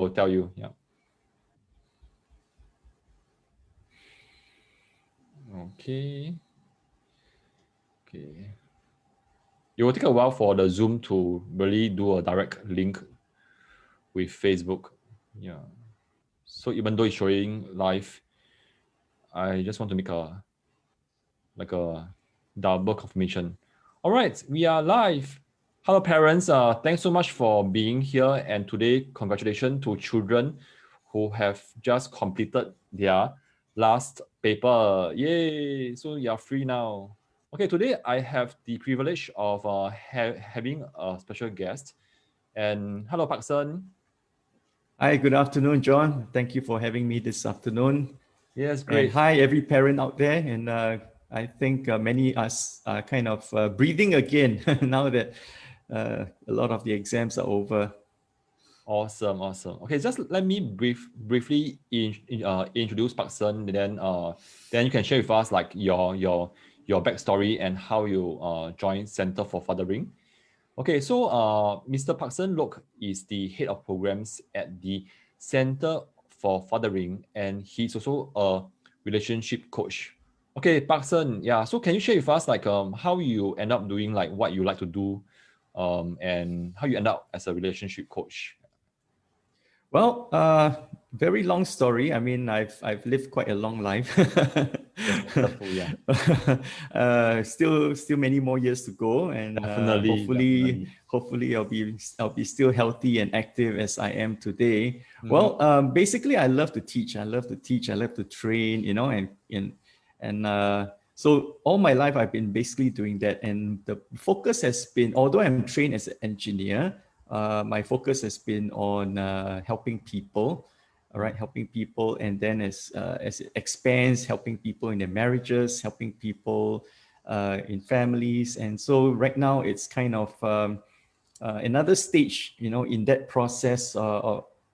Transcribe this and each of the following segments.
will tell you. Yeah. Okay. Okay. It will take a while for the Zoom to really do a direct link with Facebook. Yeah. So even though it's showing live, I just want to make a double confirmation. All right, we are live. Hello, parents. Thanks so much for being here. And today, congratulations to children who have just completed their last paper. Yay! So you are free now. Okay, today I have the privilege of having a special guest. And hello, Parksen. Hi, good afternoon, John. Thank you for having me this afternoon. Yes, great. And hi, every parent out there. And I think many us are kind of breathing again now that a lot of the exams are over. Awesome. Okay, just let me briefly introduce Parksen, then you can share with us like your backstory and how you joined Center for Fathering. Okay, so Mr. Parcsen Loke is the head of programs at the Center for Fathering, and he's also a relationship coach. Okay, Parksen, yeah. So can you share with us like how you end up doing like what you like to do, and how you end up as a relationship coach? Well, very long story. I mean, I've lived quite a long life. That's wonderful, yeah. Still many more years to go, and Definitely. hopefully I'll be still healthy and active as I am today. Well, basically I love to teach. I love to train, you know, so all my life I've been basically doing that, and the focus has been, although I'm trained as an engineer, my focus has been on helping people. All right, helping people, and then as it expands, helping people in their marriages, helping people in families. And so right now it's kind of another stage, you know, in that process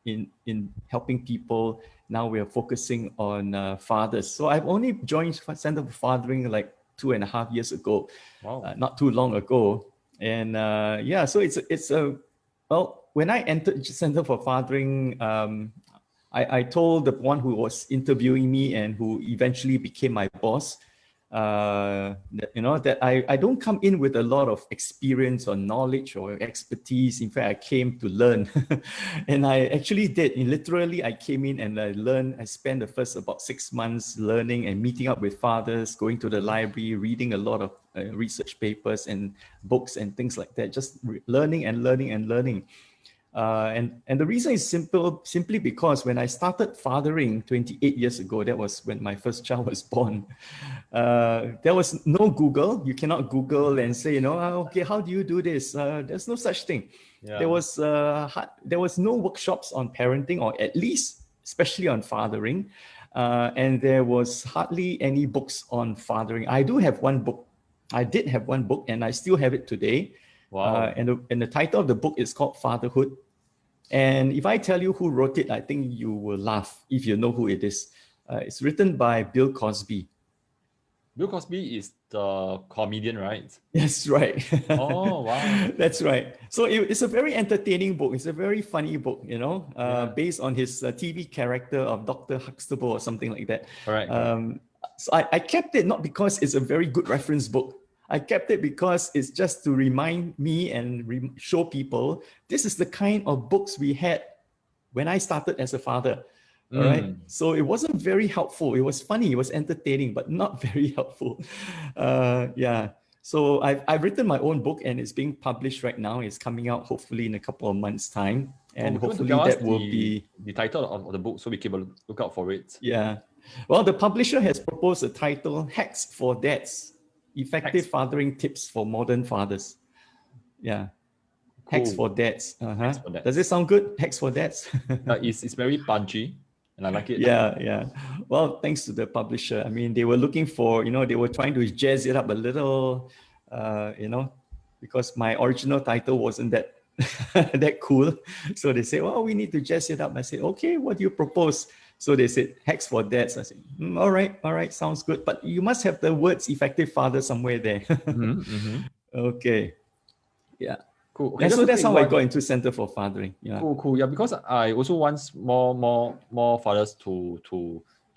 in helping people. Now we are focusing on fathers. So I've only joined Center for Fathering like 2.5 years ago. Wow. Not too long ago. And yeah, so it's a, well, when I entered Center for Fathering, I told the one who was interviewing me and who eventually became my boss, that, you know, that I don't come in with a lot of experience or knowledge or expertise. In fact, I came to learn. And I actually did. And literally, I came in and I learned. I spent the first about 6 months learning and meeting up with fathers, going to the library, reading a lot of research papers and books and things like that, just learning and learning and learning. And the reason is simply because when I started fathering 28 years ago, that was when my first child was born. There was no Google. You cannot Google and say, you know, okay, how do you do this? There's no such thing. Yeah. There was no workshops on parenting, or at least, especially on fathering. And there was hardly any books on fathering. I did have one book, and I still have it today. Wow. And the title of the book is called Fatherhood. And if I tell you who wrote it, I think you will laugh if you know who it is. It's written by Bill Cosby. Bill Cosby is the comedian, right? That's right. Oh, wow. That's right. So it's a very entertaining book. It's a very funny book, you know, based on his TV character of Dr. Huxtable or something like that. Correct. So I kept it not because it's a very good reference book. I kept it because it's just to remind me and show people this is the kind of books we had when I started as a father. All right. So it wasn't very helpful. It was funny. It was entertaining, but not very helpful. Yeah. So I've written my own book and it's being published right now. It's coming out hopefully in a couple of months' time. And hopefully that will be the title of the book so we keep a look out for it. Yeah. Well, the publisher has proposed a title, Hacks for Dads. Effective Fathering Tips for Modern Fathers. Yeah. Cool. Hacks for Dads. Hacks for Dads. Does it sound good? Hacks for Dads? It's very punchy and I like it. Yeah. Well, thanks to the publisher. I mean, they were looking for, you know, they were trying to jazz it up a little, you know, because my original title wasn't that that cool. So they said, well, we need to jazz it up. I said, okay, what do you propose? So they said, Hacks for Dads. I said, all right, sounds good. But you must have the words effective father somewhere there. Okay. Yeah. Cool. Okay, And just so to that's take how I one. got into Center for Fathering. Yeah. Cool. Yeah, because I also want more fathers to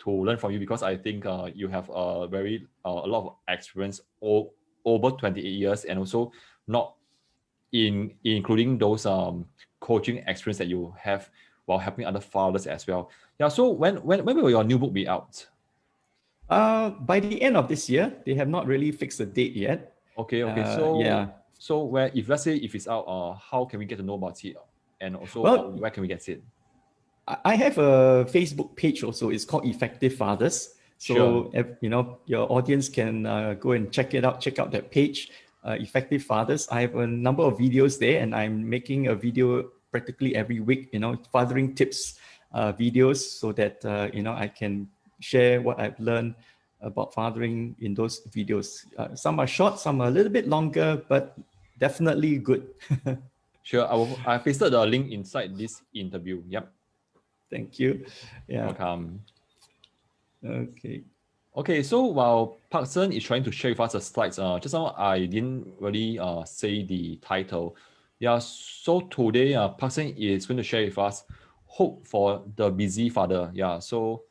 learn from you, because I think you have a very a lot of experience over 28 years, and also not including those coaching experience that you have while helping other fathers as well. Yeah. So when will your new book be out? By the end of this year, they have not really fixed a date yet. Okay. Yeah. So where, if let's say if it's out, how can we get to know about it, and also Well, where can we get it? I have a Facebook page also. It's called Effective Fathers. Sure. So, your audience can go and check it out. Check out that page, Effective Fathers. I have a number of videos there, and I'm making a video practically every week. Fathering tips videos, so that I can share what I've learned about fathering in those videos. Some are short, some are a little bit longer, but definitely good. Sure. I pasted the link inside this interview. Yep. Thank you. Yeah. Welcome. Okay. Okay, so while Parksen is trying to share with us the slides, just now I didn't really say the title. Yeah, so today Parksen is going to share with us Hope for the Busy Father. Yeah, so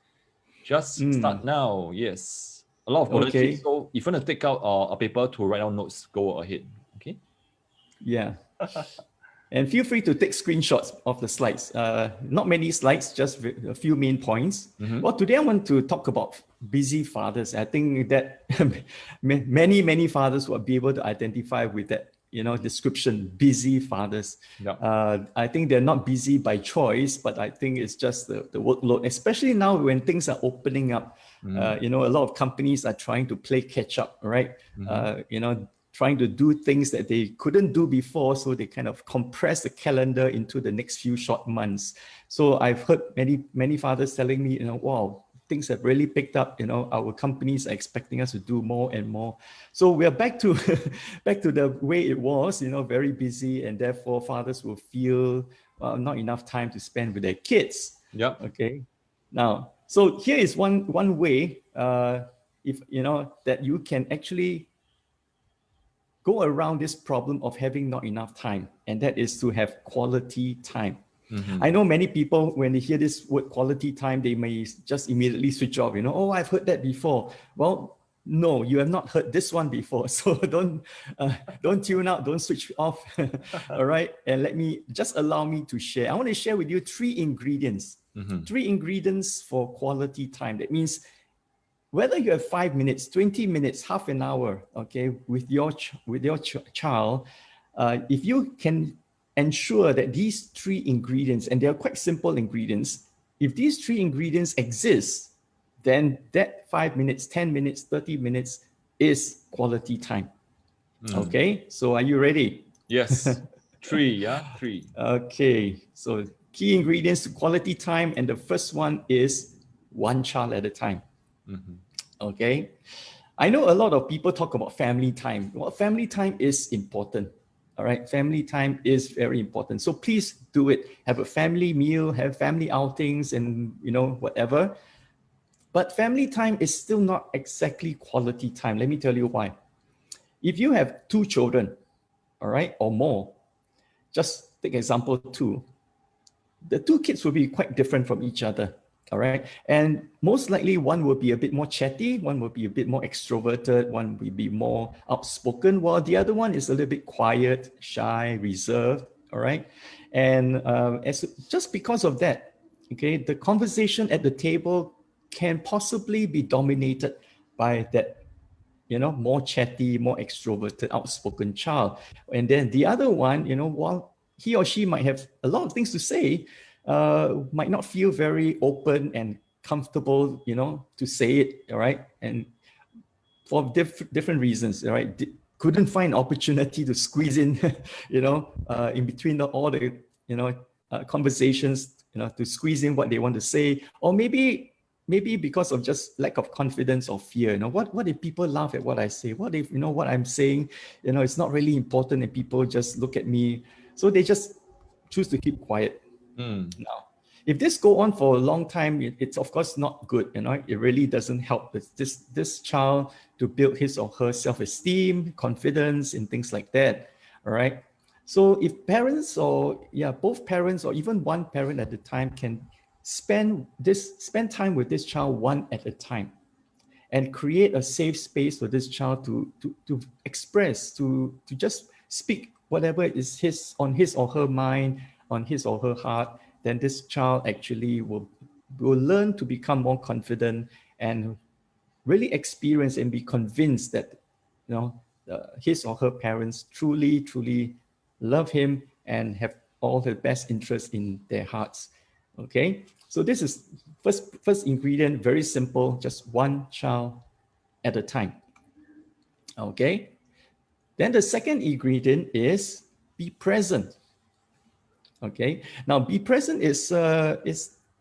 just start now. Yes, a lot of golden Okay. tips. So if you want to take out a paper to write down notes, go ahead. Okay. Yeah. And feel free to take screenshots of the slides. Not many slides, just a few main points. Well, today I want to talk about busy fathers. I think that many fathers will be able to identify with that, description, busy fathers. Yep. I think they're not busy by choice, but I think it's just the workload, especially now when things are opening up. A lot of companies are trying to play catch up, right? Trying to do things that they couldn't do before. So they kind of compress the calendar into the next few short months. So I've heard many fathers telling me, wow, things have really picked up. Our companies are expecting us to do more and more. So we are back to the way it was, very busy, and therefore fathers will feel not enough time to spend with their kids. Yep. Okay. Now, so here is one way, if that you can actually go around this problem of having not enough time, and that is to have quality time. I know many people, when they hear this word quality time, they may just immediately switch off. Oh, I've heard that before. Well, no, you have not heard this one before. So don't tune out, don't switch off. All right, and allow me to share. I want to share with you three ingredients for quality time. That means whether you have 5 minutes, 20 minutes, half an hour, okay, with your child, if you can ensure that these three ingredients, and they are quite simple ingredients, if these three ingredients exist, then that 5 minutes, 10 minutes, 30 minutes is quality time. Okay, so are you ready? Yes. Three. Okay, so key ingredients to quality time, and the first one is one child at a time. Okay, I know a lot of people talk about family time. Well, family time is important. All right, family time is very important. So please do it. Have a family meal, have family outings, and whatever. But family time is still not exactly quality time. Let me tell you why. If you have two children, all right, or more, just take example two. The two kids will be quite different from each other. All right. And most likely one will be a bit more chatty, one will be a bit more extroverted, one will be more outspoken, while the other one is a little bit quiet, shy, reserved. All right. And just because of that, okay, the conversation at the table can possibly be dominated by that more chatty, more extroverted, outspoken child. And then the other one, while he or she might have a lot of things to say, might not feel very open and comfortable, to say it, all right? And for different reasons, all right? Couldn't find opportunity to squeeze in, in between all the, conversations, to squeeze in what they want to say, or maybe because of just lack of confidence or fear. What if people laugh at what I say? What if what I'm saying, it's not really important, and people just look at me, so they just choose to keep quiet. Now, if this go on for a long time, it's of course not good. It really doesn't help this child to build his or her self-esteem, confidence, and things like that. All right. So if parents both parents or even one parent at a time can spend time with this child one at a time and create a safe space for this child to express, to just speak whatever is on his or her mind, on his or her heart, then this child actually will learn to become more confident and really experience and be convinced that his or her parents truly love him and have all the best interest in their hearts. Okay, so this is first ingredient, very simple, just one child at a time. Okay, then the second ingredient is be present. Okay, now be present is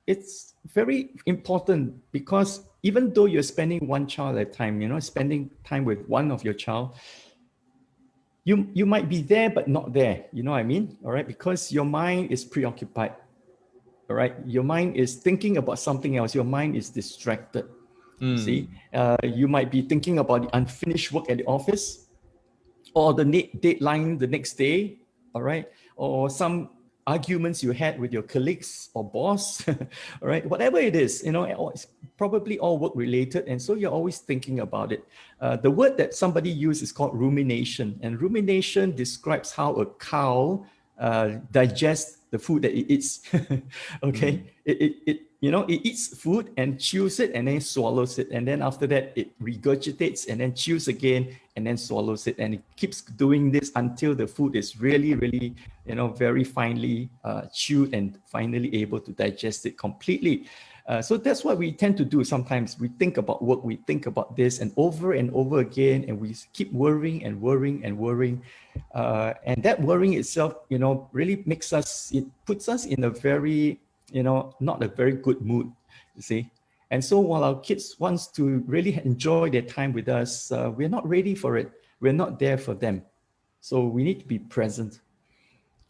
it's very important, because even though you're spending one child at a time, spending time with one of your child, you might be there but not there, you know what I mean? All right, because your mind is preoccupied. All right, your mind is thinking about something else, your mind is distracted. See, you might be thinking about the unfinished work at the office, or the deadline the next day, all right, or some arguments you had with your colleagues or boss, all right, whatever it is, it's probably all work related, and so you're always thinking about it. The word that somebody used is called rumination, and rumination describes how a cow digests the food that it eats. Okay, it eats food and chews it and then swallows it, and then after that it regurgitates and then chews again and then swallows it, and it keeps doing this until the food is really very finely chewed and finally able to digest it completely. So that's what we tend to do sometimes. We think about work, we think about this and over again, and we keep worrying and worrying and worrying. And that worrying itself, really it puts us in a very, not a very good mood, you see. And so while our kids wants to really enjoy their time with us, we're not ready for it. We're not there for them. So we need to be present.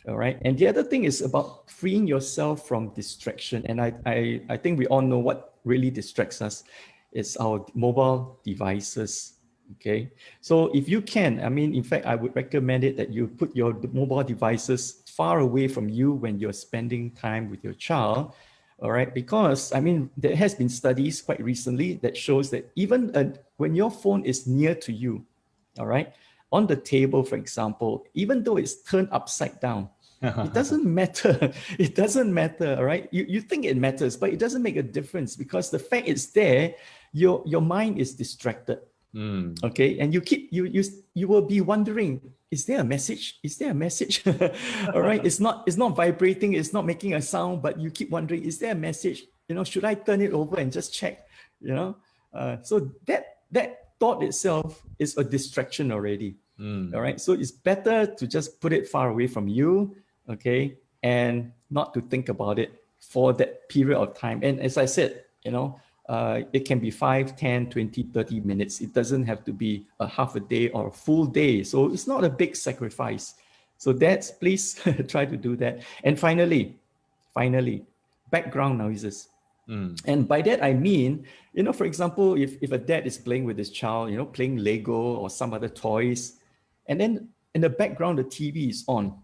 All right. And the other thing is about freeing yourself from distraction. And I think we all know what really distracts us is our mobile devices. Okay. So if you can, in fact, I would recommend it that you put your mobile devices far away from you when you're spending time with your child. All right. Because, there has been studies quite recently that shows that even when your phone is near to you, all right, on the table, for example, even though it's turned upside down, it doesn't matter. It doesn't matter, all right? You think it matters, but it doesn't make a difference, because the fact it's there, your mind is distracted. Okay, and you will be wondering, is there a message? Is there a message? All right, it's not vibrating, it's not making a sound, but you keep wondering, is there a message? Should I turn it over and just check? So that thought itself is a distraction already. All right, so it's better to just put it far away from you, okay, and not to think about it for that period of time. And as I said, it can be 5, 10, 20, 30 minutes. It doesn't have to be a half a day or a full day. So it's not a big sacrifice. So please try to do that. And finally, background noises. And by that, I mean, for example, if a dad is playing with his child, playing Lego or some other toys, and then in the background, the TV is on.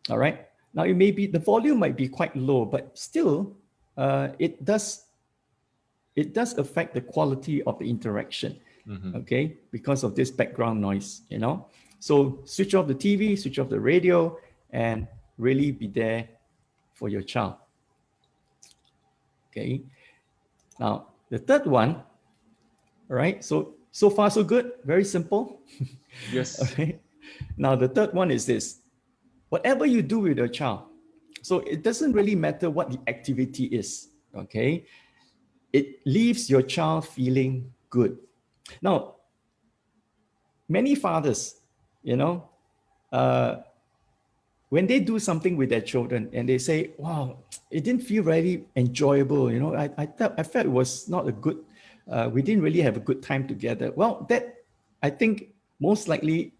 All right. Now, the volume might be quite low, but still, it does affect the quality of the interaction. Okay, because of this background noise, So switch off the TV, switch off the radio, and really be there for your child. Okay. Now, the third one, all right, so far so good, very simple. Yes. Okay. Now, the third one is this: whatever you do with your child, so it doesn't really matter what the activity is, okay? It leaves your child feeling good. Now, many fathers, when they do something with their children and they say, wow, it didn't feel really enjoyable, I felt it was not a good, we didn't really have a good time together. Well, that I think most likely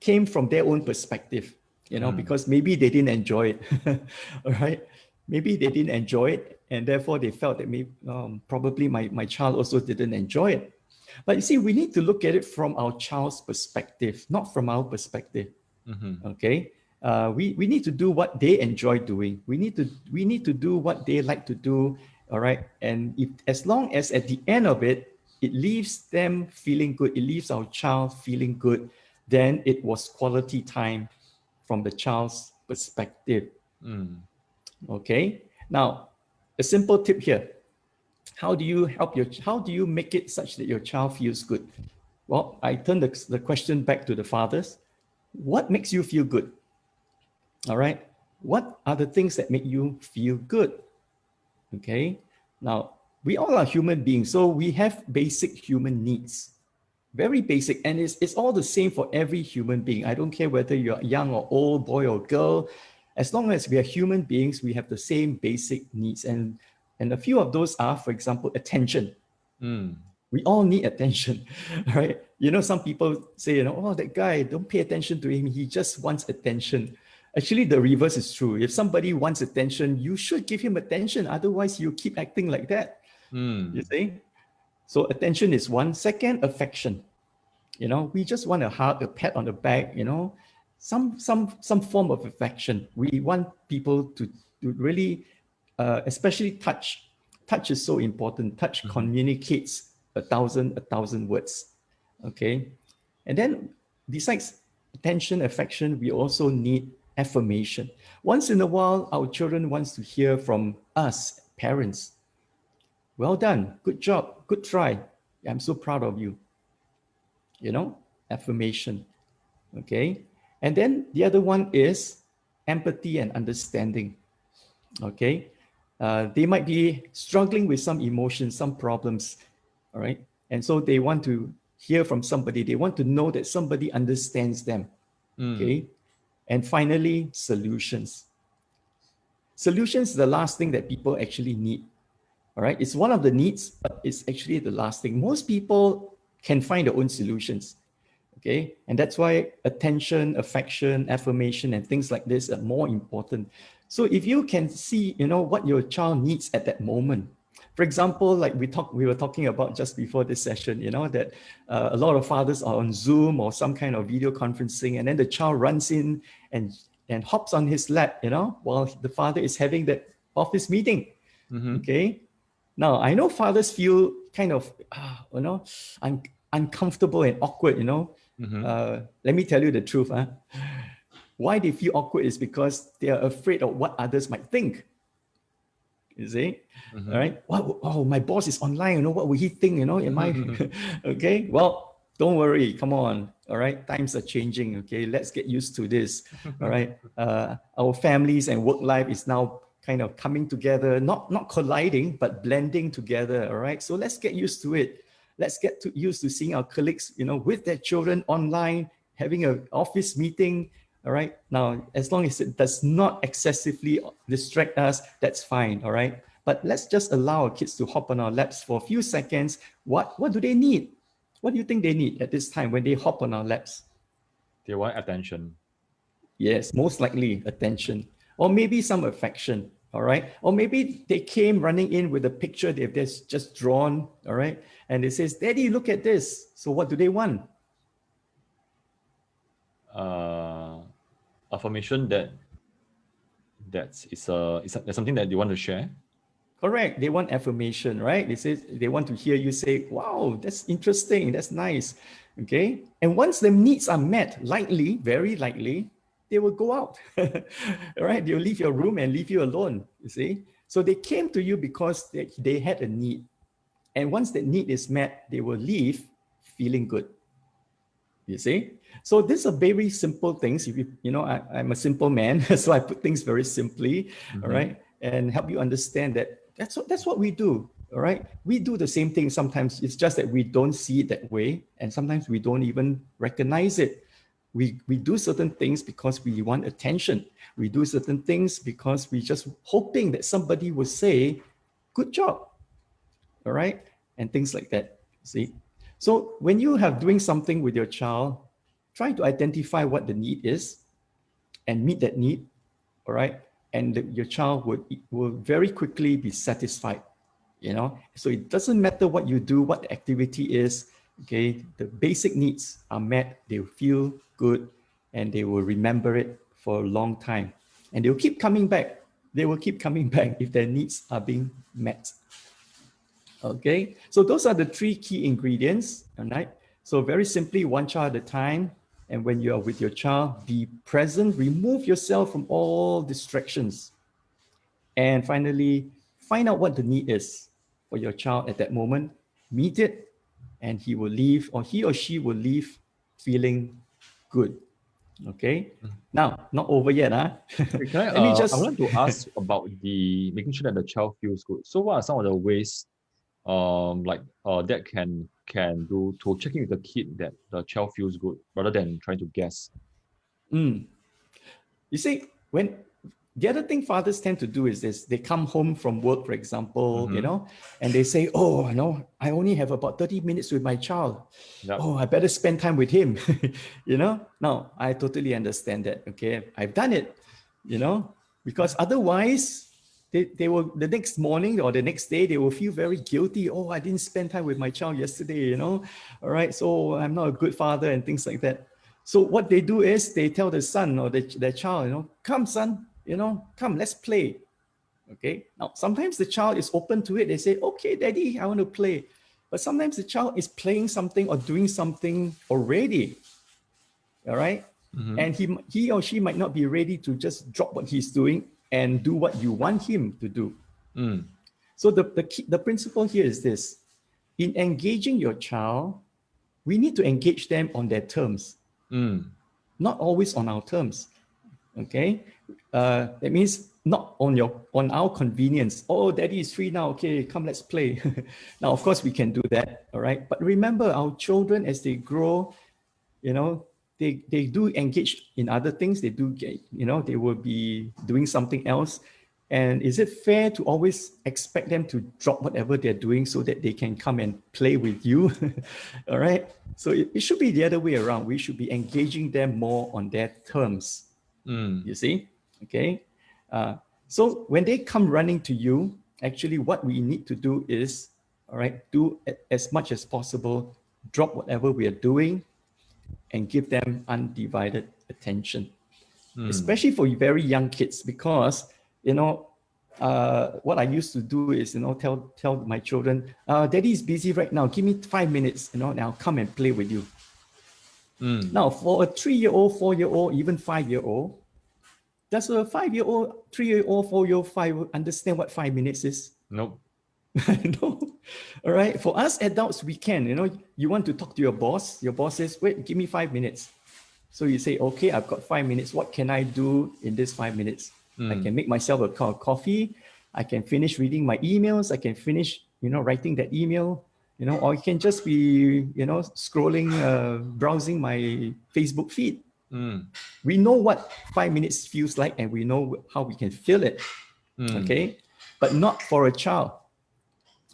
came from their own perspective, because maybe they didn't enjoy it. All right. Maybe they didn't enjoy it, and therefore they felt that maybe probably my child also didn't enjoy it. But you see, we need to look at it from our child's perspective, not from our perspective. Okay. We need to do what they enjoy doing. We need to do what they like to do. All right. And if, as long as at the end of it, it leaves them feeling good, it leaves our child feeling good, then it was quality time from the child's perspective. Okay. Now, a simple tip here. How do you make it such that your child feels good? Well, I turn the question back to the fathers. What makes you feel good? All right. What are the things that make you feel good? Okay. Now, we all are human beings, so we have basic human needs. Very basic. And it's all the same for every human being. I don't care whether you're young or old, boy or girl. As long as we are human beings, we have the same basic needs. And a few of those are, for example, attention. We all need attention, right? You know, some people say, you know, oh, that guy, don't pay attention to him. He just wants attention. Actually, the reverse is true. If somebody wants attention, you should give him attention. Otherwise, you keep acting like that. You see? So attention is one. Second, affection. You know, we just want a hug, a pat on the back, you know, some form of affection. We want people to really, especially touch. Touch is so important. Touch communicates a thousand words. Okay. And then besides attention, affection, we also need affirmation. Once in a while, our children wants to hear from us, parents. Well done. Good job. Good try. I'm so proud of you. You know, affirmation. Okay. And then the other one is empathy and understanding. Okay. They might be struggling with some emotions, some problems. All right. And so they want to hear from somebody. They want to know that somebody understands them. Okay. And finally, solutions. Solutions is the last thing that people actually need. All right. It's one of the needs, but it's actually the last thing. Most people can find their own solutions. Okay. And that's why attention, affection, affirmation, and things like this are more important. So if you can see, you know, what your child needs at that moment. For example, like we were talking about just before this session, you know, that a lot of fathers are on Zoom or some kind of video conferencing, and then the child runs in and hops on his lap, you know, while the father is having that office meeting. Okay. Now, I know fathers feel kind of, you know, uncomfortable and awkward, you know. Let me tell you the truth. Why they feel awkward is because they are afraid of what others might think. You see? All right. Oh, my boss is online. You know, what will he think? You know, am I okay? Well, don't worry. Come on. All right. Times are changing. Okay. Let's get used to this. All right. Our families and work life is now kind of coming together, not colliding, but blending together. All right. So let's get used to it. Let's get used to seeing our colleagues, you know, with their children online, having an office meeting. All right. Now, as long as it does not excessively distract us, that's fine. All right. But let's just allow our kids to hop on our laps for a few seconds. What do they need? What do you think they need at this time when they hop on our laps? They want attention. Yes, most likely attention, or maybe some affection. All right. Or maybe they came running in with a picture they've just drawn. All right. And it says, Daddy, look at this. So what do they want? Affirmation that's something that they want to share. Correct. They want affirmation, right? They want to hear you say, wow, that's interesting. That's nice. Okay. And once the needs are met, very likely, they will go out. All right. They'll leave your room and leave you alone. You see? So they came to you because they had a need. And once that need is met, they will leave feeling good. You see? So these are very simple things. If you know, I'm a simple man, so I put things very simply, all right, and help you understand that that's what we do. All right. We do the same thing sometimes. It's just that we don't see it that way. And sometimes we don't even recognize it. We do certain things because we want attention. We do certain things because we just hoping that somebody will say, good job. All right. And things like that. See? So when you have doing something with your child, try to identify what the need is and meet that need. All right. And your child will very quickly be satisfied. You know, so it doesn't matter what you do, what the activity is. Okay, the basic needs are met. They feel good, and they will remember it for a long time. And they'll keep coming back. They will keep coming back if their needs are being met. Okay, so those are the three key ingredients, all right? So very simply, one child at a time. And when you are with your child, be present, remove yourself from all distractions. And finally, find out what the need is for your child at that moment, meet it, and he will leave, or he or she will leave feeling good. Okay. Now, not over yet, huh? Okay, can Let me I just want to ask about the making sure that the child feels good. So what are some of the ways that can do to check in with the kid that the child feels good rather than trying to guess? You see, when the other thing fathers tend to do is this: they come home from work, for example, Mm-hmm. and they say, "Oh, I only have about 30 minutes with my child. Yep. Oh, I better spend time with him." Now I totally understand that. Okay, I've done it. Because otherwise, they will the next morning or the next day they will feel very guilty. Oh, I didn't spend time with my child yesterday. All right, so I'm not a good father and things like that. So what they do is they tell the son or their child, come son, come, let's play. Okay. Now, sometimes the child is open to it. They say, okay, daddy, I want to play. But sometimes the child is playing something or doing something already. All right. Mm-hmm. And he or she might not be ready to just drop what he's doing and do what you want him to do. Mm. So the principle here is this: in engaging your child, we need to engage them on their terms, Mm. not always on our terms. Okay, that means not on our convenience. Oh, daddy is free now. Okay, come, let's play. Now, of course, we can do that. All right, but remember, our children as they grow, you know, they do engage in other things. They do get, they will be doing something else. And is it fair to always expect them to drop whatever they're doing so that they can come and play with you? All right. So it should be the other way around. We should be engaging them more on their terms. Mm. You see? Okay. Uh, so when they come running to you, actually what we need to do is, all right, do as much as possible, drop whatever we are doing and give them undivided attention, Mm. especially for very young kids, because, what I used to do is, tell my children, daddy is busy right now. Give me 5 minutes, and I'll come and play with you. Mm. Now, for a 3-year-old, 4-year-old, even 5-year-old, does a 5-year-old, 3-year-old, 4-year-old, 5 understand what 5 minutes is? Nope. No. All right. For us adults, we can. You want to talk to your boss. Your boss says, "Wait, give me 5 minutes." So you say, "Okay, I've got 5 minutes. What can I do in this 5 minutes? I Mm. can make myself a cup of coffee. I can finish reading my emails. I can finish, writing that email. Or I can just be, scrolling, browsing my Facebook feed." Mm. We know what 5 minutes feels like, and we know how we can fill it. Mm. Okay, but not for a child.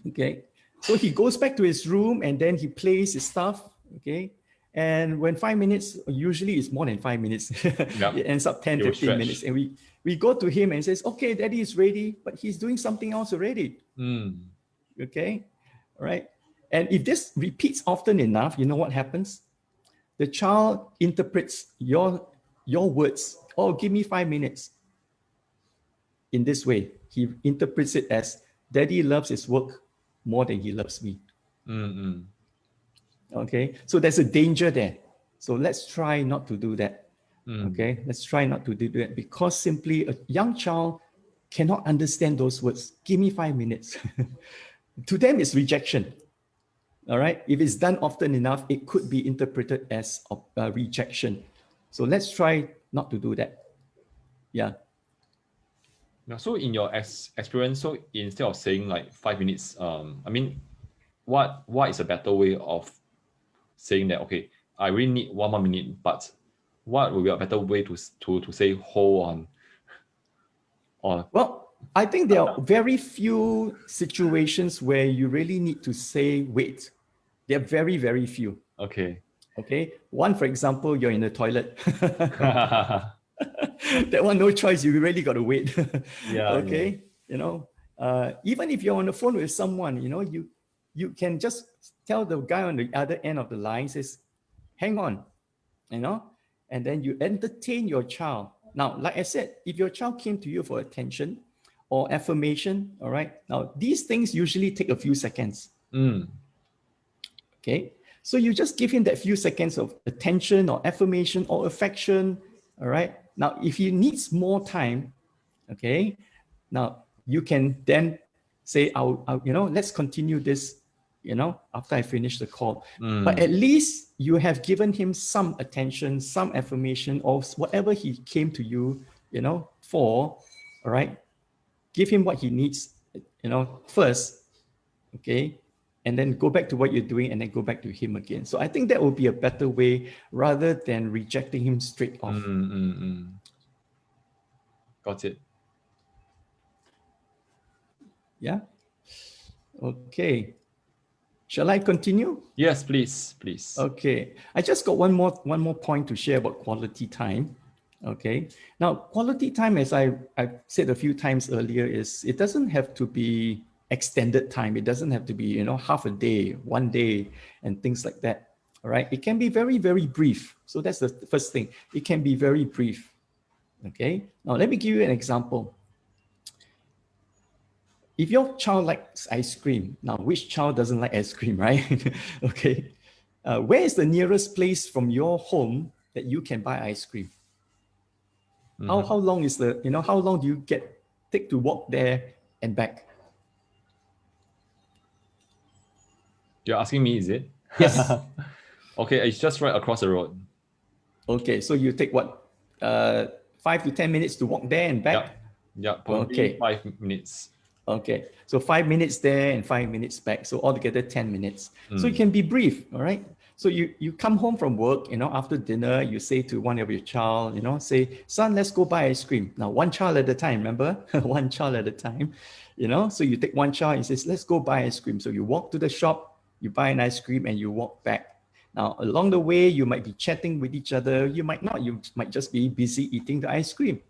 Okay, so he goes back to his room and then he plays his stuff. Okay, and when 5 minutes, usually it's more than 5 minutes, Yep. it ends up 10, It will 15 minutes, stretch. and we go to him and says, "Okay, daddy is ready," but he's doing something else already. Mm. Okay, all right. And if this repeats often enough, you know what happens? The child interprets your words. "Oh, give me 5 minutes." In this way, he interprets it as, daddy loves his work more than he loves me. Mm. Okay, so there's a danger there. So let's try not to do that. Mm. Okay, let's try not to do that, because simply a young child cannot understand those words. Give me 5 minutes. To them, it's rejection. All right, if it's done often enough, it could be interpreted as a rejection. So let's try not to do that. Yeah. Now, so in your experience, so instead of saying like 5 minutes, I mean, what is a better way of saying that, okay, I really need 1 more minute, but what would be a better way to say hold on, or Well, I think there are very few situations where you really need to say wait. There are very, very few. okay. Okay. One, for example, you're in the toilet. Yeah, That one, no choice. You really got to wait. yeah. Okay. Even if you're on the phone with someone, you can just tell the guy on the other end of the line, says, "Hang on," you know, and then you entertain your child. Now, like I said, if your child came to you for attention or affirmation, all right, now these things usually take a few seconds. Okay, so you just give him that few seconds of attention or affirmation or affection. All right, now if he needs more time, okay, now you can then say, let's continue this, after I finish the call. But at least you have given him some attention, some affirmation, or whatever he came to you, for. All right, give him what he needs, first. Okay, and then go back to what you're doing and then go back to him again. So I think that would be a better way rather than rejecting him straight off. Got it. Yeah. Okay. Shall I continue? Yes, please. Okay. I just got one more point to share about quality time. Okay. Now, quality time, as I said a few times earlier, is it doesn't have to be extended time. It doesn't have to be, half a day, 1 day, and things like that. All right. It can be very, very brief. So that's the first thing. It can be very brief. Okay. Now, let me give you an example. If your child likes ice cream, now which child doesn't like ice cream, right? Okay. Where is the nearest place from your home that you can buy ice cream? How long is how long do you take to walk there and back? You're asking me, is it? Yes. Okay, it's just right across the road. Okay, so you take what? 5 to 10 minutes to walk there and back? Yeah, probably 5 minutes. Okay, so 5 minutes there and 5 minutes back. So altogether 10 minutes. So it can be brief, all right? So you come home from work, after dinner, you say to one of your child, say, son, let's go buy ice cream. Now, one child at a time, remember? One child at a time, So you take one child and says, let's go buy ice cream. So you walk to the shop, you buy an ice cream and you walk back. Now, along the way, you might be chatting with each other. You might not. You might just be busy eating the ice cream.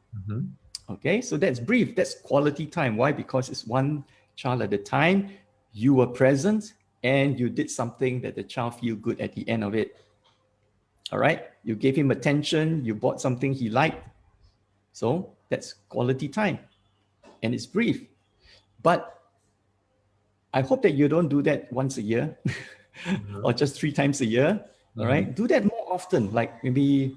Okay, so that's brief. That's quality time. Why? Because it's one child at a time. You were present and you did something that the child feel good at the end of it. All right, you gave him attention. You bought something he liked. So that's quality time, and it's brief. But I hope that you don't do that once a year or just 3 times a year. All right, do that more often. Like maybe,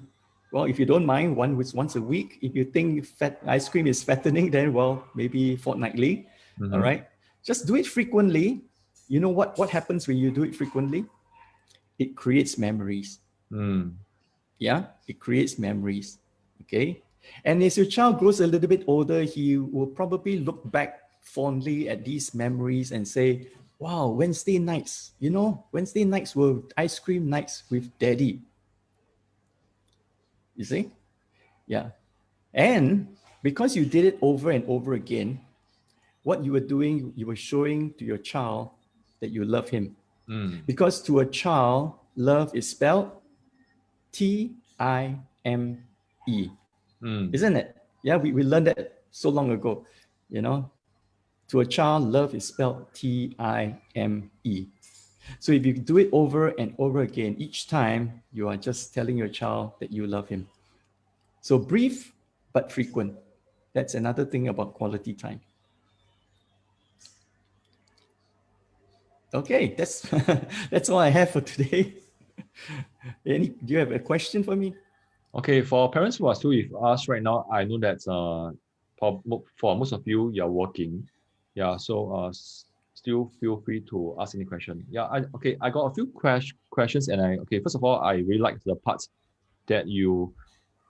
well, if you don't mind, once a week. If you think ice cream is fattening, then well, maybe fortnightly. All right, just do it frequently. You know what happens when you do it frequently? It creates memories. Yeah, it creates memories. Okay, and as your child grows a little bit older, he will probably look back fondly at these memories and say, wow, Wednesday nights, Wednesday nights were ice cream nights with daddy. You see? Yeah. And because you did it over and over again, what you were doing, you were showing to your child that you love him. Because to a child, love is spelled Time. Isn't it? Yeah, we learned that so long ago. To a child, love is spelled Time. So if you do it over and over again, each time you are just telling your child that you love him. So brief but frequent. That's another thing about quality time. Okay, that's that's all I have for today. Do you have a question for me? Okay, for parents who are still with us right now, I know that for most of you, you're working. Yeah, so still feel free to ask any question. Yeah, I got a few questions, and first of all, I really like the part that you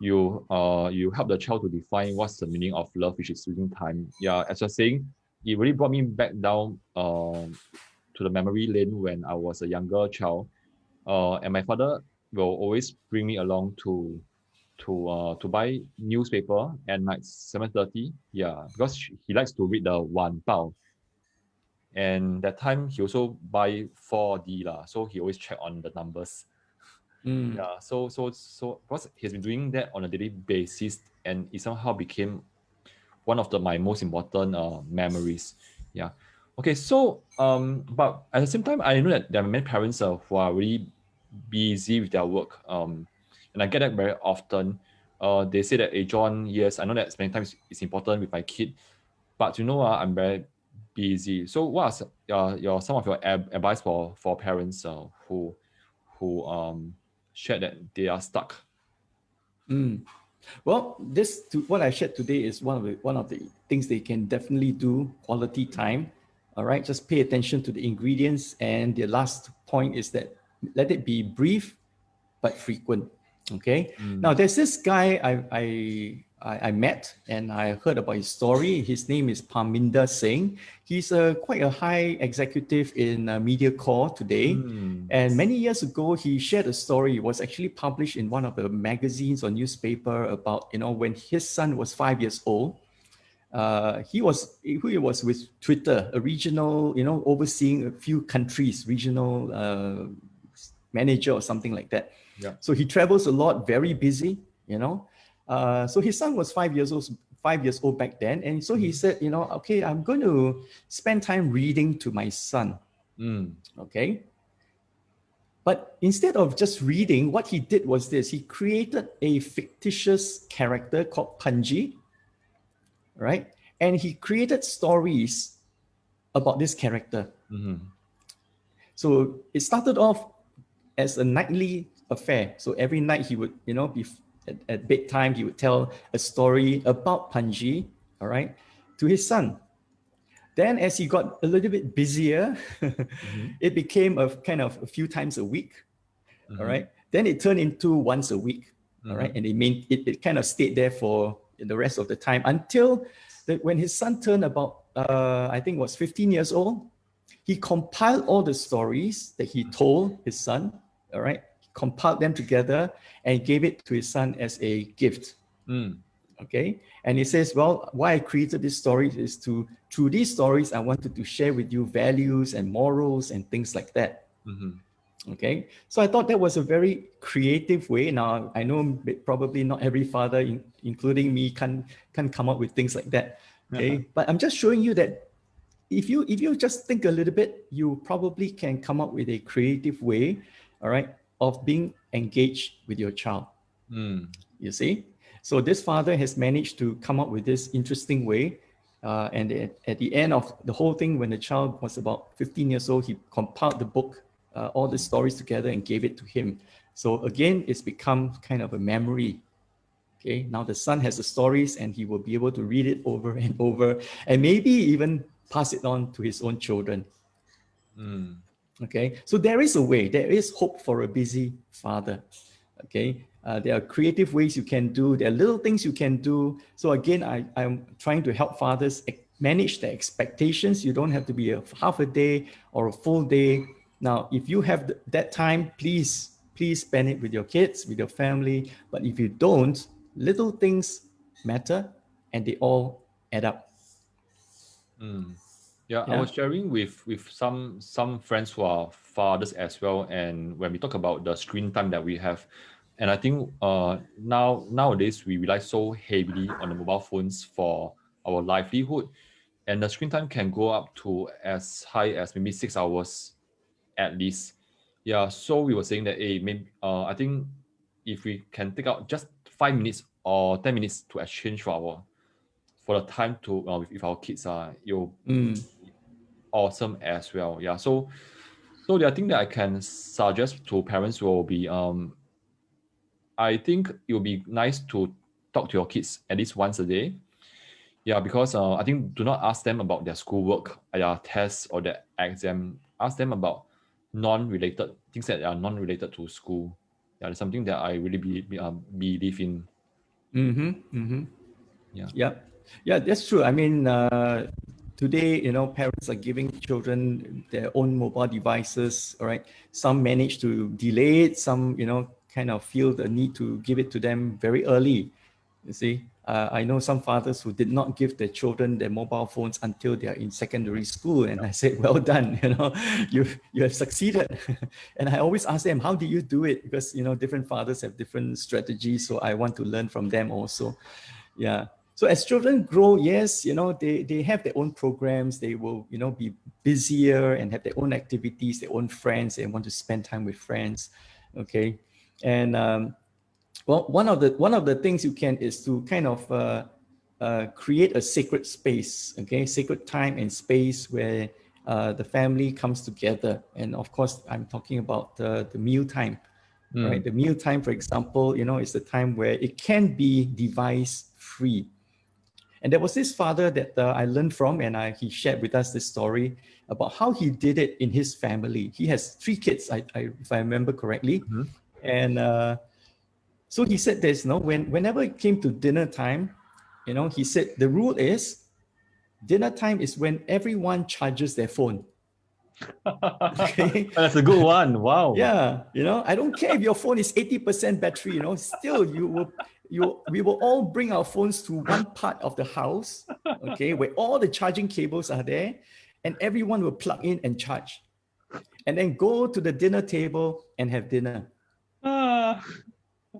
help the child to define what's the meaning of love, which is using time. Yeah, as you're saying, it really brought me back down to the memory lane when I was a younger child. And my father will always bring me along to buy newspaper at night 7:30. Yeah, because he likes to read the Wan Bao. And that time he also buy 4D lah, so he always check on the numbers. Yeah, so because he's been doing that on a daily basis, and it somehow became one of my most important memories. Yeah. Okay, so but at the same time, I know that there are many parents who are really busy with their work. and I get that very often. They say that, hey John, yes, I know that spending time is important with my kid, but I'm very busy. So what's your some of your advice for parents who shared that they are stuck? Well, what I shared today is one of the things they can definitely do. Quality time. All right, just pay attention to the ingredients. And the last point is that let it be brief but frequent. Okay. Now there's this guy I met and I heard about his story. His name is Parminder Singh. He's quite a high executive in MediaCorp today. And many years ago, he shared a story. It was actually published in one of the magazines or newspaper about, when his son was 5 years old. He was with Twitter, a regional, overseeing a few countries, regional manager or something like that. Yeah. So he travels a lot, very busy, So his son was 5 years old back then. And so he said, okay, I'm going to spend time reading to my son. Okay. But instead of just reading, what he did was this. He created a fictitious character called Panji, right? And he created stories about this character. So it started off as a nightly affair. So every night he would, at bedtime, he would tell a story about Panji, all right, to his son. Then as he got a little bit busier, it became a kind of a few times a week, all right. Then it turned into once a week, all right. And it kind of stayed there for the rest of the time until when his son turned about, I think was 15 years old, he compiled all the stories that he told his son, all right, he compiled them together and gave it to his son as a gift. Okay. And he says, well, why I created these stories is through these stories, I wanted to share with you values and morals and things like that. Okay. So I thought that was a very creative way. Now, I know probably not every father, including me, can come up with things like that. Okay. But I'm just showing you that if you just think a little bit, you probably can come up with a creative way, all right, of being engaged with your child. You see? So this father has managed to come up with this interesting way. And at the end of the whole thing, when the child was about 15 years old, he compiled the book, all the stories together and gave it to him. So again, it's become kind of a memory. Okay, now the son has the stories and he will be able to read it over and over and maybe even pass it on to his own children. Okay, so there is a way, there is hope for a busy father. Okay, there are creative ways you can do, there are little things you can do. So again, I'm trying to help fathers manage their expectations. You don't have to be a half a day or a full day. Now, if you have that time, please spend it with your kids, with your family. But if you don't, little things matter and they all add up. Yeah, I was sharing with some friends who are fathers as well, and when we talk about the screen time that we have, and I think nowadays we rely so heavily on the mobile phones for our livelihood, and the screen time can go up to as high as maybe 6 hours at least. Yeah, so we were saying that, hey, maybe I think if we can take out just 5 minutes or 10 minutes to exchange for the time to with our kids, it'll awesome as well. Yeah, so the thing that I can suggest to parents will be I think it will be nice to talk to your kids at least once a day. Yeah, because I think do not ask them about their schoolwork, their tests or their exam. Ask them about non-related things that are non-related to school. Yeah, it's something that I really believe in. Yeah. Yeah, that's true. I mean, today, parents are giving children their own mobile devices. All right, some manage to delay it. Some, kind of feel the need to give it to them very early. You see, I know some fathers who did not give their children their mobile phones until they are in secondary school, and I said, "Well done, you have succeeded." And I always ask them, "How do you do it?" Because different fathers have different strategies, so I want to learn from them also. Yeah. So as children grow, yes, they have their own programs. They will, be busier and have their own activities, their own friends. They want to spend time with friends. Okay. And Well, one of the things you can is to kind of create a sacred space, okay, sacred time and space where the family comes together. And of course, I'm talking about the meal time, right? The meal time, for example, is the time where it can be device free. And there was this father that I learned from, and he shared with us this story about how he did it in his family. He has three kids, if I remember correctly. And so he said this, whenever it came to dinner time, he said the rule is dinner time is when everyone charges their phone. Okay. That's a good one. Wow. Yeah, I don't care if your phone is 80% battery, still we will all bring our phones to one part of the house, okay, where all the charging cables are there, and everyone will plug in and charge. And then go to the dinner table and have dinner. Ah.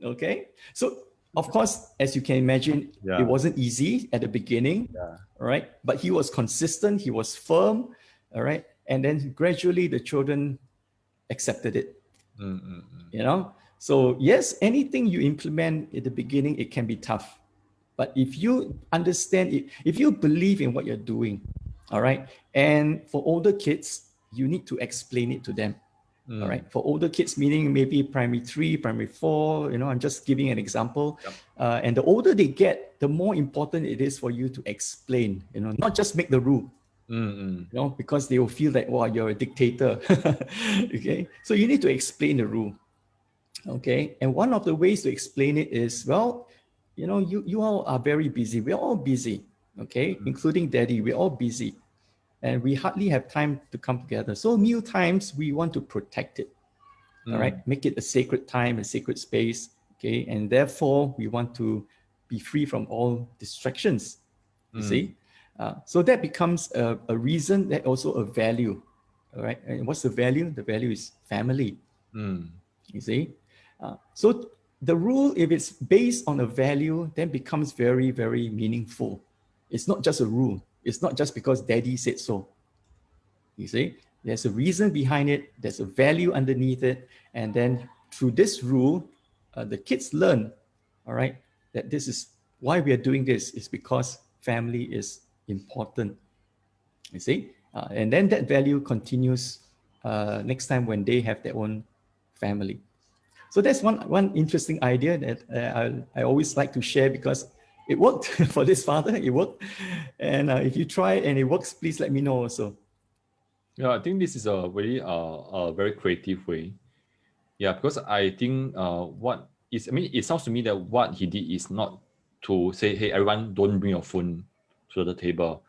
Okay. So of course, as you can imagine, it wasn't easy at the beginning. Yeah. All right. But he was consistent, he was firm. All right. And then gradually the children accepted it. So yes, anything you implement at the beginning, it can be tough. But if you understand it, if you believe in what you're doing, all right, and for older kids, you need to explain it to them. All right. For older kids, meaning maybe primary 3, primary 4, I'm just giving an example. Yep. And the older they get, the more important it is for you to explain, not just make the rule. Because they will feel that, wow, you're a dictator. Okay. So you need to explain the rule. Okay. And one of the ways to explain it is, well, you all are very busy. We're all busy. Okay. Including daddy. We're all busy. And we hardly have time to come together. So meal times, we want to protect it. All right. Make it a sacred time, a sacred space. Okay. And therefore, we want to be free from all distractions. You see? So that becomes a reason, that also a value. All right. And what's the value? The value is family. You see? So the rule, if it's based on a value, then becomes very, very meaningful. It's not just a rule. It's not just because daddy said so. You see? There's a reason behind it. There's a value underneath it. And then through this rule, the kids learn, all right, that this is why we are doing this, is because family is important. You see? And then that value continues next time when they have their own family. So that's one interesting idea that I always like to share, because it worked for this father. It worked. And if you try and it works, please let me know also. Yeah, I think this is a very creative way. Yeah, because I think it sounds to me that what he did is not to say, hey, everyone don't bring your phone to the table.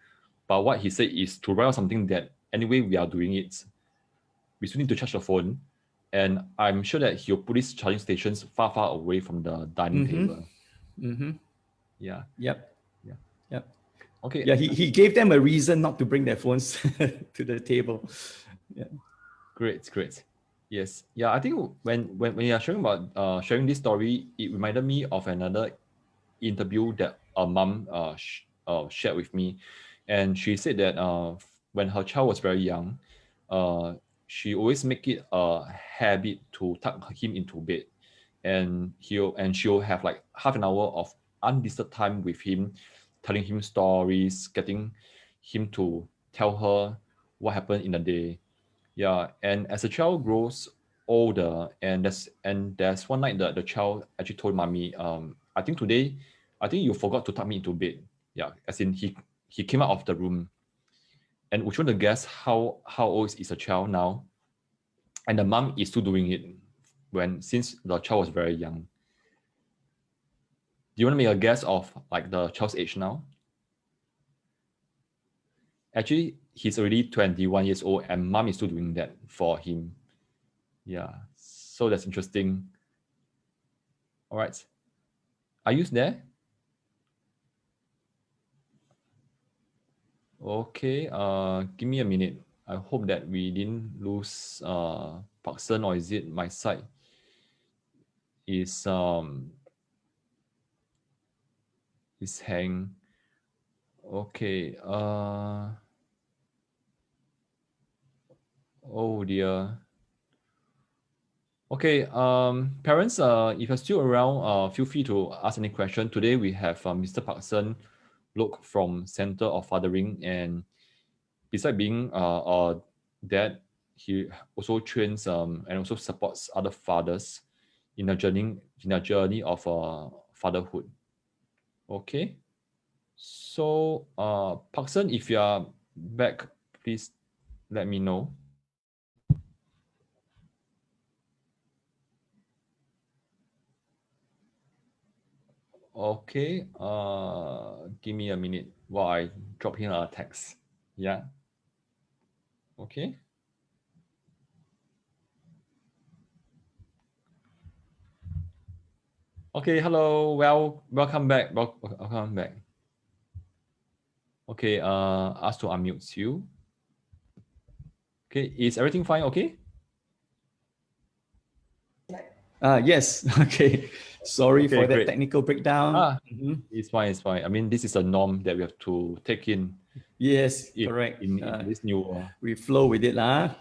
But what he said is to write out something that anyway we are doing it, we still need to charge the phone. And I'm sure that he'll put these charging stations far, far away from the dining table. Yeah. Yep. Yeah. Yep. Okay. Yeah, he gave them a reason not to bring their phones to the table. Yeah. Great. Yes. Yeah, I think when you are sharing about sharing this story, it reminded me of another interview that a mom shared with me. And she said that when her child was very young, she always make it a habit to tuck him into bed, and she'll have like half an hour of undisturbed time with him, telling him stories, getting him to tell her what happened in the day. Yeah, and as the child grows older, and there's one night that the child actually told mommy, I think today, I think you forgot to tuck me into bed. Yeah, as in he came out of the room. And would you want to guess how old is the child now? And the mom is still doing it since the child was very young. Do you want to make a guess of like the child's age now? Actually, he's already 21 years old, and mom is still doing that for him. Yeah, so that's interesting. All right. Are you there? Okay, give me a minute. I hope that we didn't lose Parksen, or is it my side is hang. Okay, oh dear. Okay, parents, if you're still around, feel free to ask any question. Today we have Mr. Parcsen Loke from Center of Fathering, and besides being a dad, he also trains and also supports other fathers in a journey of fatherhood. Okay, so Parkson, if you are back, please let me know. Okay, give me a minute while I drop him a text. Yeah. Okay. Okay. Hello. Welcome back. Welcome back. Okay. Ask to unmute you. Okay. Is everything fine? Okay. Yes. Okay. Sorry Okay. for that Great. technical breakdown. It's fine. It's fine. I mean, this is a norm that we have to take in Yes, correct. in this new We flow with it, lah.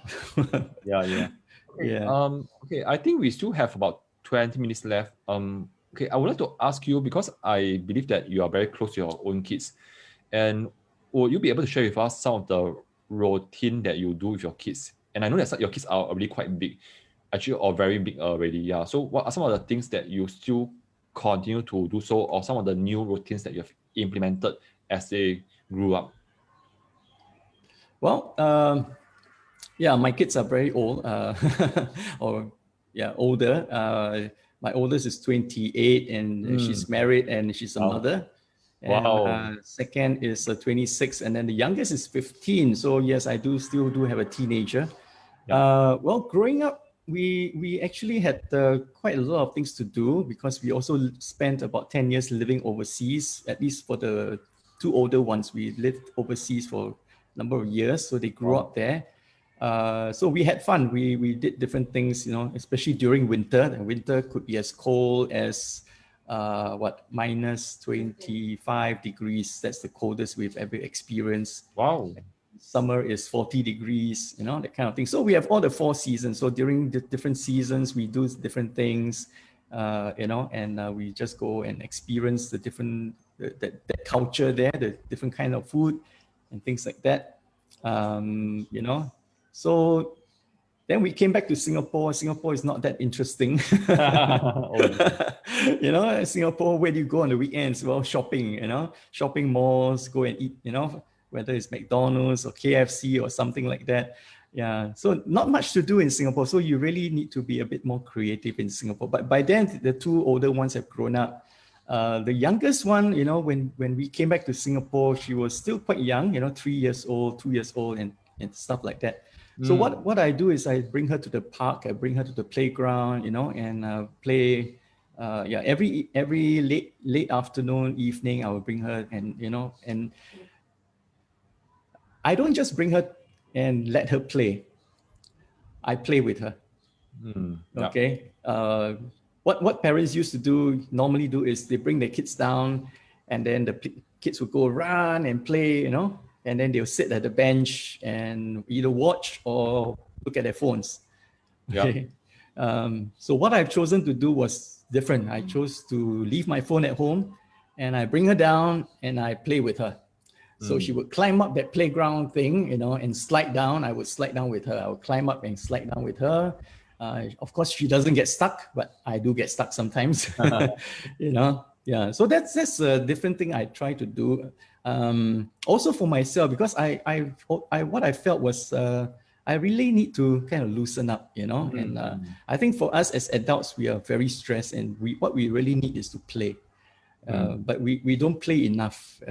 yeah. Okay. Yeah. Okay. I think we still have about 20 minutes left. Okay. I would like to ask you, because I believe that you are very close to your own kids, and would you be able to share with us some of the routine that you do with your kids? And I know that your kids are already quite big, actually, or very big already. Yeah. So what are some of the things that you still continue to do so, or some of the new routines that you have implemented as they grew up? Well, yeah, my kids are very old, or yeah, older. My oldest is 28, and she's married, and she's a Wow. mother. And Wow. second is 26, and then the youngest is 15. So yes, I still do have a teenager. Yeah. Well, growing up, we actually had quite a lot of things to do, because we also spent about 10 years living overseas. At least for the two older ones, we lived overseas for a number of years, so they grew Wow. up there. So we had fun. We did different things, especially during winter. And winter could be as cold as minus 25 degrees. That's the coldest we've ever experienced. Wow. Summer is 40 degrees, that kind of thing. So we have all the four seasons. So during the different seasons, we do different things, and we just go and experience the different, that culture there, the different kind of food and things like that. So then we came back to Singapore. Singapore is not that interesting. Singapore, where do you go on the weekends? Well, shopping, shopping malls, go and eat, whether it's McDonald's or KFC or something like that. Yeah, so not much to do in Singapore. So you really need to be a bit more creative in Singapore. But by then, the two older ones have grown up. The youngest one, when we came back to Singapore, she was still quite young, 3 years old, 2 years old, and stuff like that. So what I do is I bring her to the park, I bring her to the playground, and play. Every late afternoon, evening, I will bring her, and and I don't just bring her and let her play. I play with her. Okay. What parents used to normally do is they bring their kids down, and then the kids will go run and play, and then they'll sit at the bench and either watch or look at their phones. Okay. So what I've chosen to do was different. I chose to leave my phone at home, and I bring her down and I play with her. So she would climb up that playground thing, and slide down. I would slide down with her. I would climb up and slide down with her. Of course, she doesn't get stuck, but I do get stuck sometimes. Yeah. So that's a different thing I try to do. Also for myself, because what I felt was I really need to kind of loosen up, And I think for us as adults, we are very stressed, and what we really need is to play. But we don't play enough,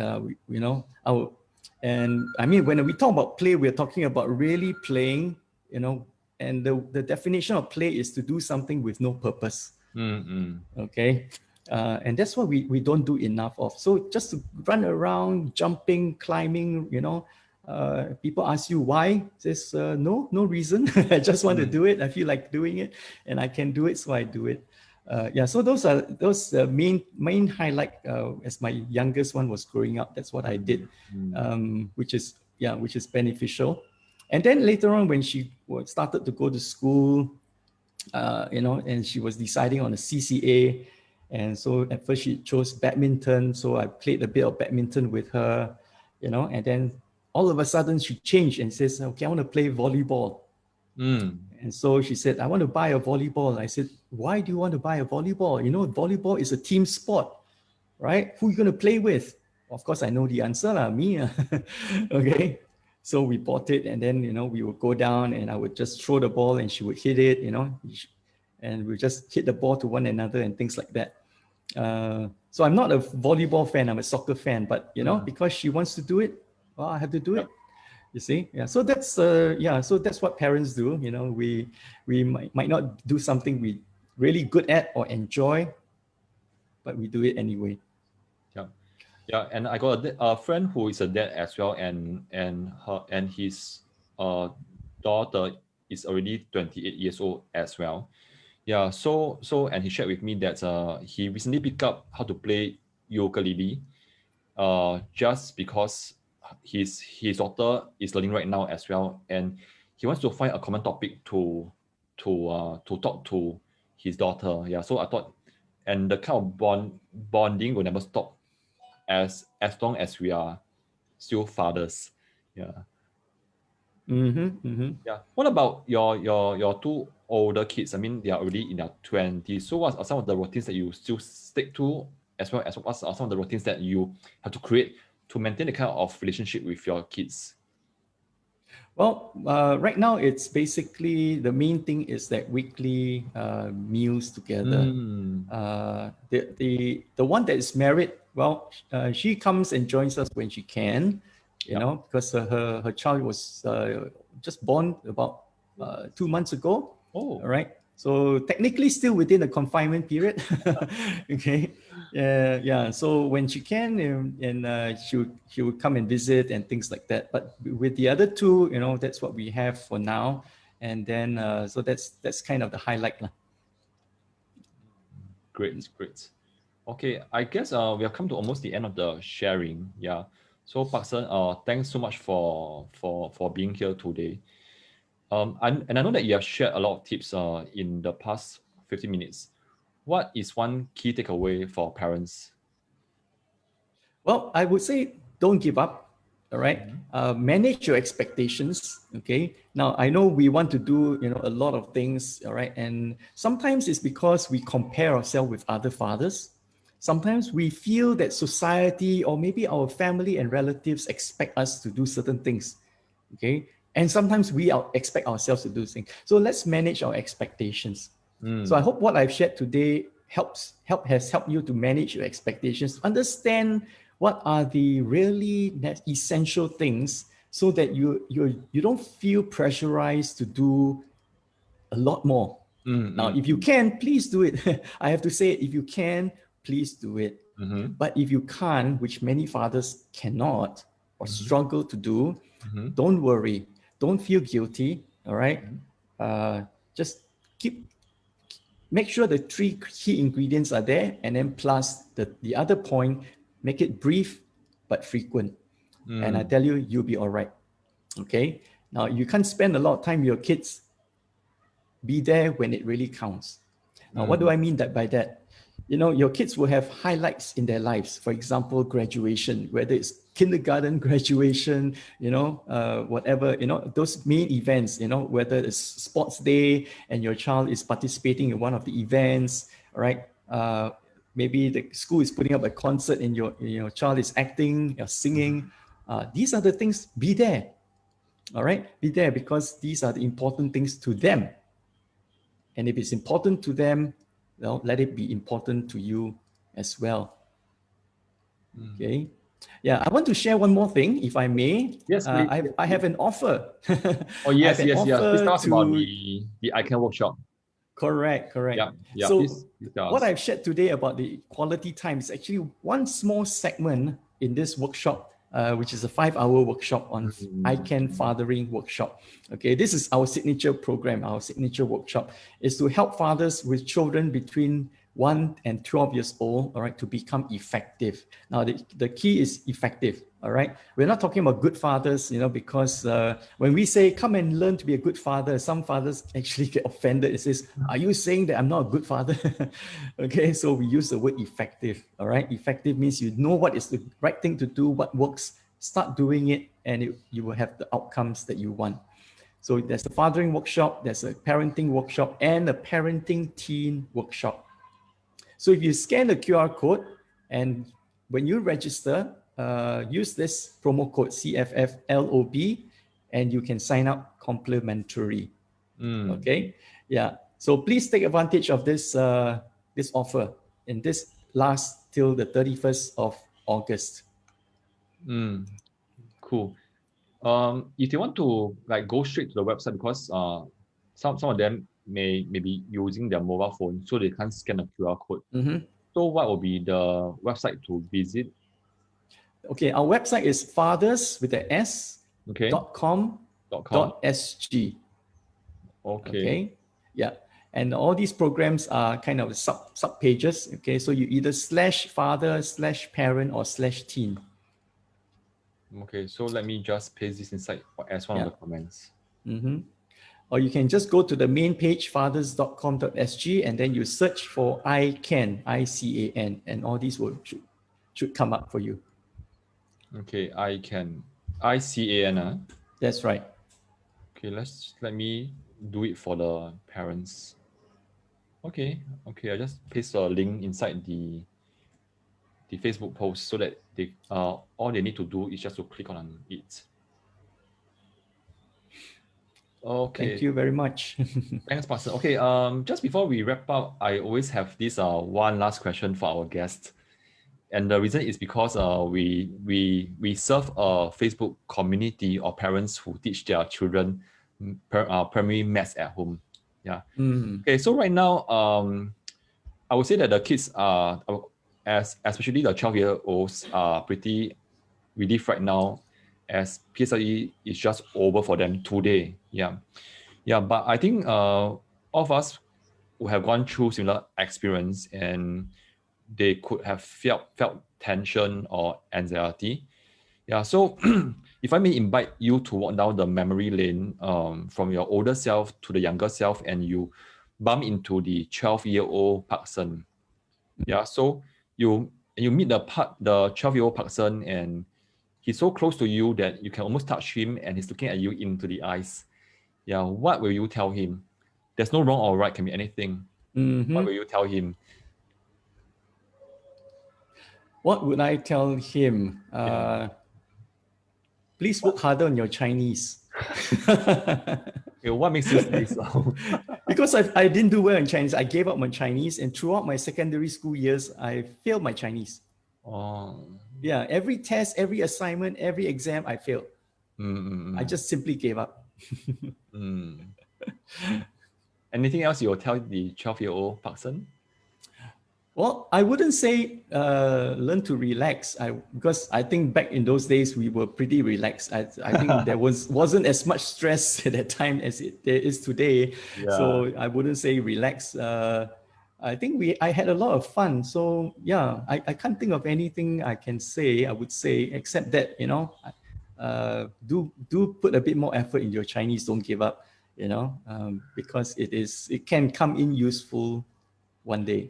and I mean, when we talk about play, we're talking about really playing, and the definition of play is to do something with no purpose. Okay. And that's what we don't do enough of. So just to run around, jumping, climbing, people ask you why. Says no reason. I just want to do it. I feel like doing it, and I can do it, so I do it. So those are main highlight as my youngest one was growing up. That's what I did, which is beneficial. And then later on, when she started to go to school, and she was deciding on a CCA. And so at first she chose badminton. So I played a bit of badminton with her, and then all of a sudden she changed and says, okay, I want to play volleyball. And so she said, I want to buy a volleyball. I said, why do you want to buy a volleyball? Volleyball is a team sport, right? Who are you going to play with? Of course, I know the answer, me. Okay. So we bought it, and then, we would go down and I would just throw the ball and she would hit it, and we just hit the ball to one another and things like that. So I'm not a volleyball fan, I'm a soccer fan, but, because she wants to do it, well, I have to do it. You see, yeah. So that's So that's what parents do. We might not do something we really good at or enjoy, but we do it anyway. Yeah, and I got a friend who is a dad as well, and his daughter is already 28 years old as well. Yeah, so and he shared with me that he recently picked up how to play ukulele, just because his daughter is learning right now as well, and he wants to find a common topic to talk to his daughter. Yeah, so I thought, and the kind of bonding will never stop as long as we are still fathers. Yeah. Yeah. What about your two older kids? I mean, they are already in their 20s. So what are some of the routines that you still stick to, as well as what are some of the routines that you have to create to maintain the kind of relationship with your kids? Well, right now it's basically the main thing is that weekly meals together. The one that is married, well, she comes and joins us when she can, because her child was just born about 2 months ago. Oh, all right. So technically still within the confinement period. Okay. Yeah. So when she can, and she would come and visit and things like that. But with the other two, that's what we have for now. And then so that's kind of the highlight. Great. Okay, I guess we have come to almost the end of the sharing. Yeah. So Parksen, thanks so much for being here today. And I know that you have shared a lot of tips in the past 15 minutes. What is one key takeaway for parents? Well, I would say don't give up. All right. Manage your expectations. Okay. Now I know we want to do a lot of things. All right. And sometimes it's because we compare ourselves with other fathers. Sometimes we feel that society or maybe our family and relatives expect us to do certain things. Okay. And sometimes we expect ourselves to do things. So let's manage our expectations. So I hope what I've shared today has helped you to manage your expectations, understand what are the really essential things, so that you don't feel pressurized to do a lot more. Now, if you can, please do it. I have to say, if you can, please do it. But if you can't, which many fathers cannot or struggle to do, don't worry. Don't feel guilty. All right. Just make sure the 3 key ingredients are there, and then plus the other point, make it brief but frequent. And I tell you, you'll be all right. Okay. Now, you can't spend a lot of time with your kids. Be there when it really counts. Now, what do I mean by that? Your kids will have highlights in their lives. For example, graduation, whether it's kindergarten graduation, whatever, those main events, whether it's sports day and your child is participating in one of the events, right? Maybe the school is putting up a concert and your child is acting or singing. These are the things, be there. All right, be there, because these are the important things to them. And if it's important to them, well, let it be important to you as well. Okay. Yeah, I want to share one more thing, if I may. Yes, please. I have an offer. Oh, yes. Please tell us about the ICANN workshop. Correct. Yeah. So please tell us. What I've shared today about the quality time is actually one small segment in this workshop, which is a 5-hour workshop on ICANN fathering workshop. Okay, this is our signature program, our signature workshop is to help fathers with children between 1 and 12 years old, all right, to become effective. Now, the key is effective. All right. We're not talking about good fathers, because when we say come and learn to be a good father, some fathers actually get offended. It says, are you saying that I'm not a good father? Okay. So we use the word effective. All right. Effective means you know what is the right thing to do, what works, start doing it, and you will have the outcomes that you want. So there's a fathering workshop, there's a parenting workshop, and a parenting teen workshop. So if you scan the QR code and when you register, use this promo code CFFLOB and you can sign up complimentary. Okay. Yeah. So please take advantage of this this offer, and this lasts till the 31st of August. Cool. If you want to like go straight to the website, because some of them may be using their mobile phone, so they can't scan the QR code. So what will be the website to visit? Okay, our website is fathers with the S Okay. .com .sg. Okay. Yeah. And all these programs are kind of sub pages. Okay. So you either /father/parent or /teen. Okay. So let me just paste this inside as one of the comments. Or you can just go to the main page, fathers.com.sg, and then you search for ICAN, ICAN, and all these should come up for you. Okay. ICAN. That's right. Okay. Let me do it for the parents. Okay. I just paste a link inside the Facebook post so that they all they need to do is just to click on it. Okay. Thank you very much. Thanks, Parcsen. Okay. Just before we wrap up, I always have this one last question for our guest, and the reason is because we serve a Facebook community of parents who teach their children primary maths at home. Yeah. Okay. So right now, I would say that the kids are, especially the 12-year-olds, are pretty relieved right now, as PSLE is just over for them today. Yeah, but I think all of us who have gone through similar experience, and they could have felt tension or anxiety. Yeah, so if I may invite you to walk down the memory lane from your older self to the younger self, and you bump into the 12-year-old Parcsen. Yeah, so you meet the 12-year-old Parcsen, and he's so close to you that you can almost touch him, and he's looking at you into the eyes. Yeah, what will you tell him? There's no wrong or right, can be anything. What will you tell him? What would I tell him? Please work harder on your Chinese. What makes you say so? Because I didn't do well in Chinese. I gave up my Chinese, and throughout my secondary school years, I failed my Chinese. Yeah, every test, every assignment, every exam, I failed. I just simply gave up. Anything else you'll tell the 12-year-old Parcsen? Well, I wouldn't say learn to relax. Because I think back in those days we were pretty relaxed. I think there wasn't as much stress at that time as there is today. Yeah. So I wouldn't say relax. I think I had a lot of fun. So yeah, I can't think of anything I would say except that do put a bit more effort in your Chinese. Don't give up. Because it can come in useful one day.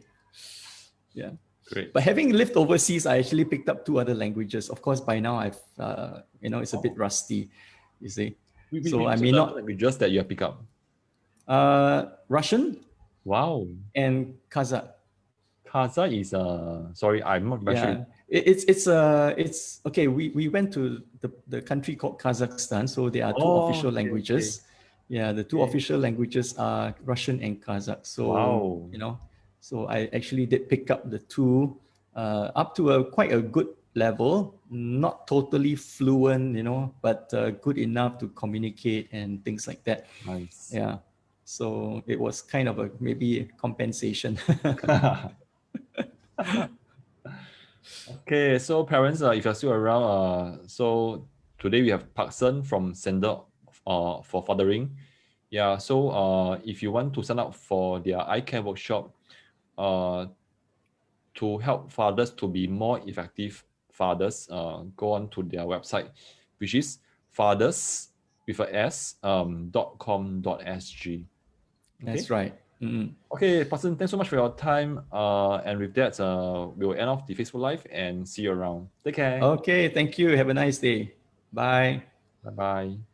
Yeah. Great. But having lived overseas, I actually picked up 2 other languages. Of course, by now I've, it's a bit rusty, you see. So I may not languages that you have picked up. Russian. Wow. And Kazakh. Kazakh is sorry, I'm not very sure. It's okay. We went to the country called Kazakhstan, so there are 2 official languages. Okay. Yeah, the 2 official languages are Russian and Kazakh. So so I actually did pick up the 2 up to quite a good level, not totally fluent, but good enough to communicate and things like that. Nice. Yeah. So it was kind of maybe a compensation. Okay, so parents, if you're still around, so today we have Parcsen from Center for Fathering. Yeah, so if you want to sign up for their iCare workshop, to help fathers to be more effective fathers, go on to their website, which is fathers with a S .com.sg. Okay? That's right. Okay, Parcsen, thanks so much for your time. And with that, we'll end off the Facebook Live and see you around. Take care. Okay, thank you. Have a nice day. Bye. Bye bye.